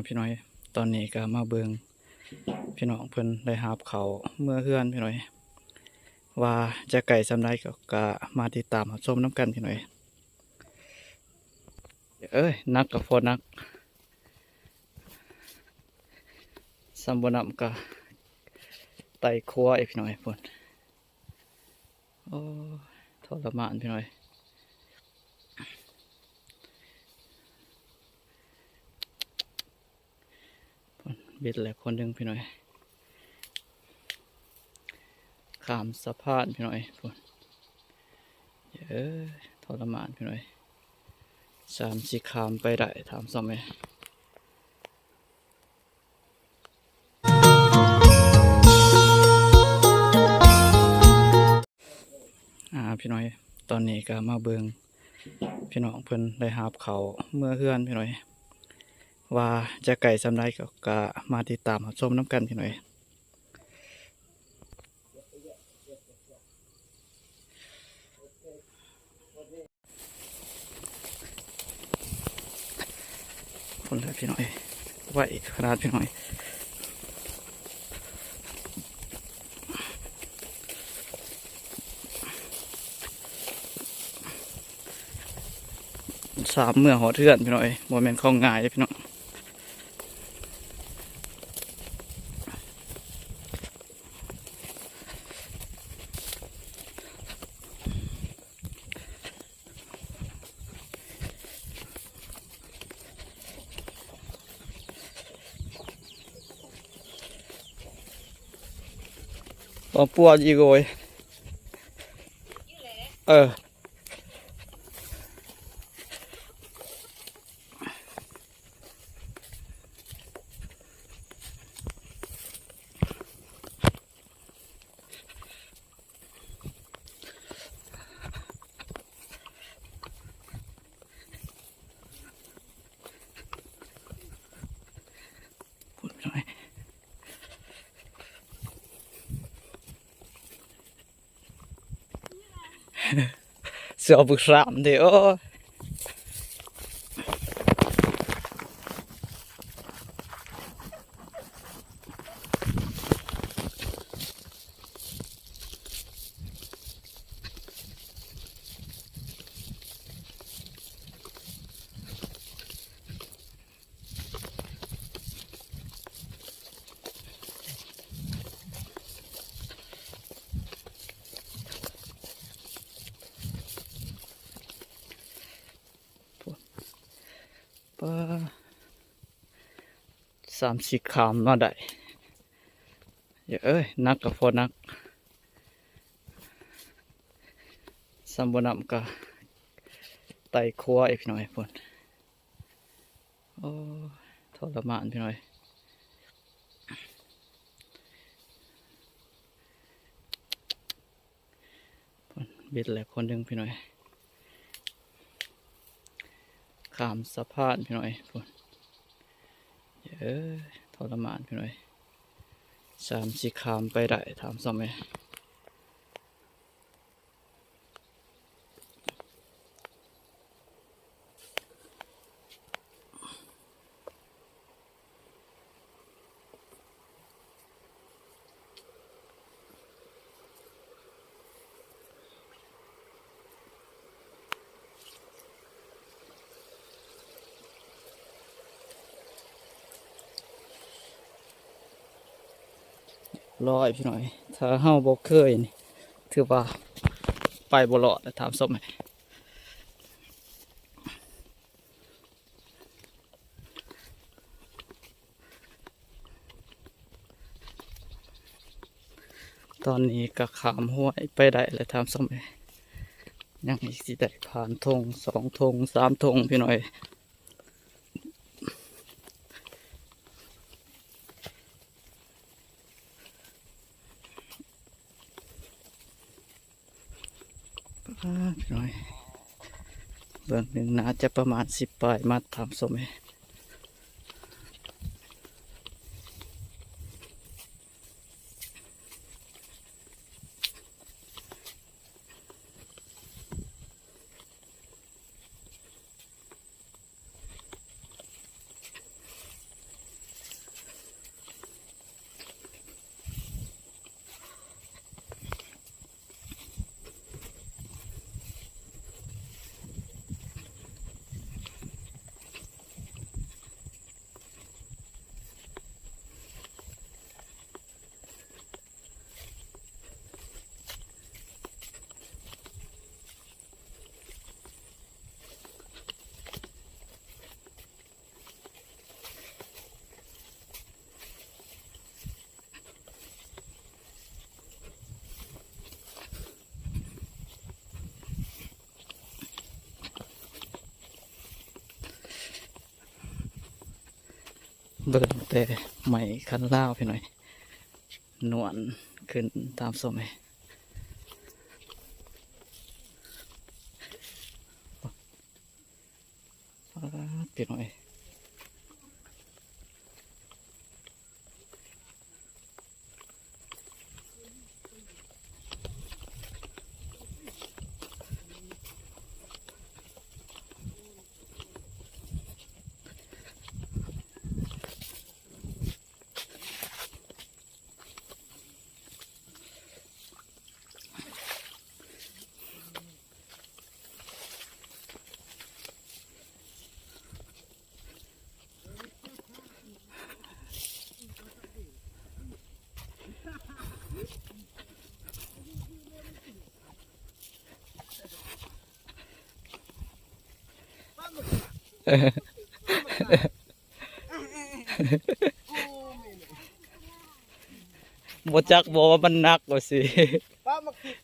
พี่น้อยตอนนี้ก็มาเบิงพี่น้องเพิ่นได้หาบเขาเมื่อเฮือนพี่น้อยว่าจะไก่สำไรก็มาติดตามรับชมน้ำกันพี่น้อยเอ้ยนักกับพอนักสัมบนำกับไต่ครัวไอพี่น้อยพุ่นโอ้ทรมานพี่น้อยพุ่นบิดแหละคนหนึ่งพี่น้อยข้ามสะพานพี่น้อยพุ่นเอ้ยทรมานพี่น้อยสิขามไปได้ถามซ้ำไหมพี่น้อยตอนนี้ก็มาเบิงพี่น้องเพิ่นได้หาบเขาเมื่อเฮือนพี่น้อยว่าจะไก่สำไรก็มาติดตามรับชมน้ำกันพี่น้อยพุ่นแล้วพี่น้อยไหวขนาดพี่น้อย3 เมื่อหอเทือนพี่น้อยโมเมนต์ของง่ายเลยพี่น้องปอปัวยีโกยเออพุ่นพี่น้อยเสือบึกสามเดี๋ยวปะ30ขามมาได้เอ้ยนักกับพอนักสัมบนำกับไต่ครัวไอพี่น้อยพุ่นโอ้ทรมานพี่น้อยพุ่นบิดแหละคนหนึ่งพี่น้อยข้ามสะพานพี่น้อยพุ่นเอ้ยทรมานพี่น้อยสิขามไปได้ถามซ้ำไหมรอยพี่น้อยถ้าเฮาบ่เคยนี่ถือว่าไปบ่รอดถามซ้ำไหมตอนนี้ก็ขามห้วยไปได้เลยถามซ้ำไหมยังอีกสิได้ผ่านธง2 ธง 3 ธงพี่น้อยพี่น้อยเบื้องหนึ่งน่าจะประมาณ10 ปลายมาถามซ้ำไหม เบิ่งแต่ใหม่คันล่าวพี่น้อยนวลขึ้นตามสมัยพี่น้อยบ่จักบอกว่ามันหนักว่าสิ ป้ามักติด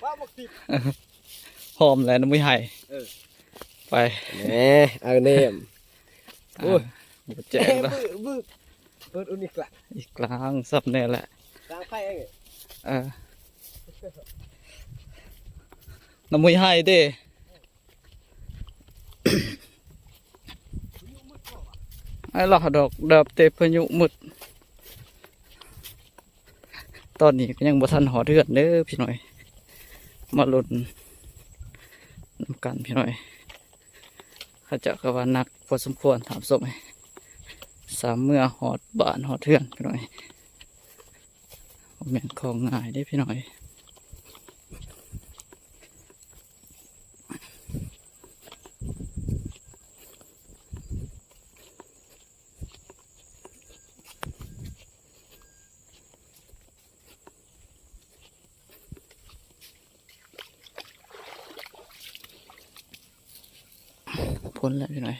ป้ามักติด หอมแล้วน้ำไม่ให้ไป แหน่เอาเนม โอ้ยบ่แจ้งละ บึ้งเปิดอุนิกละ อีกกลางซับแน่แหละ กลางไพ่เอง น้ำไม่ให้เด้ ไอ้หลอดอกดับเตพายุหมดตอนนี้ก็ยังบ่ทันหอเดือดเด้อพี่หน่อยมาลุ้นน้ำกันพี่หน่อยเขาเจะกว่านักพอสมควรถามสมัยสามเมื่อหอดบานหอดเทือนพี่หน่อยแม่นของง่ายได้พี่หน่อยพ้นแล้วพี่หน่อย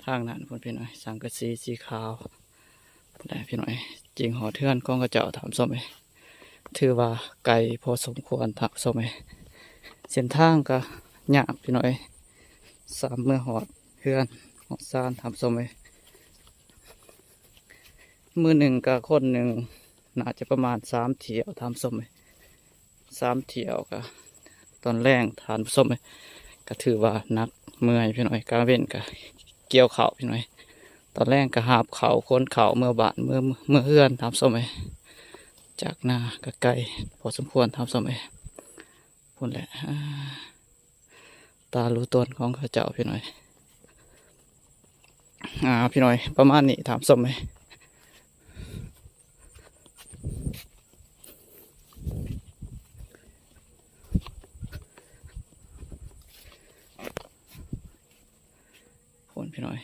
ทางนั้นพ้นพี่หน่อยสังกะสีสีขาวได้พี่หน่อยจริงหอเทือนของกระเจ้าถามส้มไหมถือว่าไกลพอสมควรถามส้มไหมเส้นทางก็ยากพี่หน่อยสามเมื่อหอดเทือนหอดซานถามส้มไหมมือหนึ่งกับคนหนึ่งน่าจะประมาณ3 เที่ยวถามส้มไหม3 เที่ยวก็ตอนแรกถามส้มไหมก็ถือว่านักเมื่อยพี่หน่อยกลางเว้นก็เกี่ยวเข่าพี่หน่อยตอนแรกก็หาบเข่าค้นเข่าเมื่อบานเมื่อเฮือนทำสมัยจากหน้าก็ไกลพอสมควรทำสมัยพูดแหละตารู้ตนของข้าเจ้าพี่หน่อยพี่หน่อยประมาณนี้ถามสมัยพูดพี่หน่อย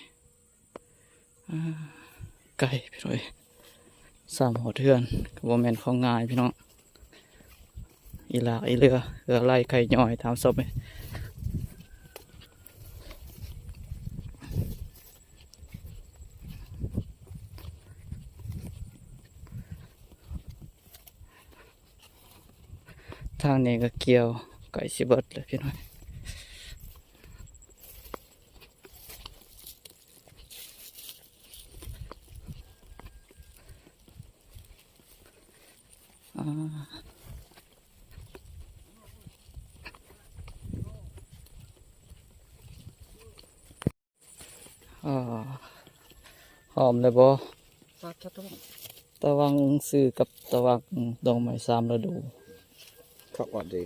ไก่พี่น้อยสามหัวเทือนกับโมเมนของง่ายพี่น้องอีลาอีเรือไล่ไข่ย่อยตามศพเลยทางนี้ก็เกี่ยวไก่สิเบิดเลยพี่น้อยหอมเลยบ่ตะวังซื้อกับตะวังดองไม้3 ฤดูเขาอ่อนดี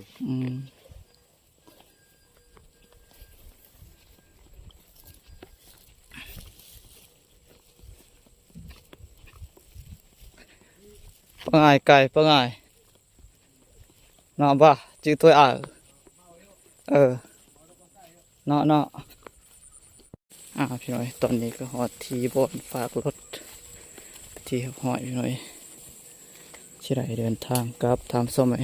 ปังไงไก่ปังไงนอนป่ะจื้อถ้วยเนาะพี่หน่อยตอนนี้ก็หอดทีบนฝากรถที่หอยพี่หน่อยชิได้เดินทางกลับทำส้มไหม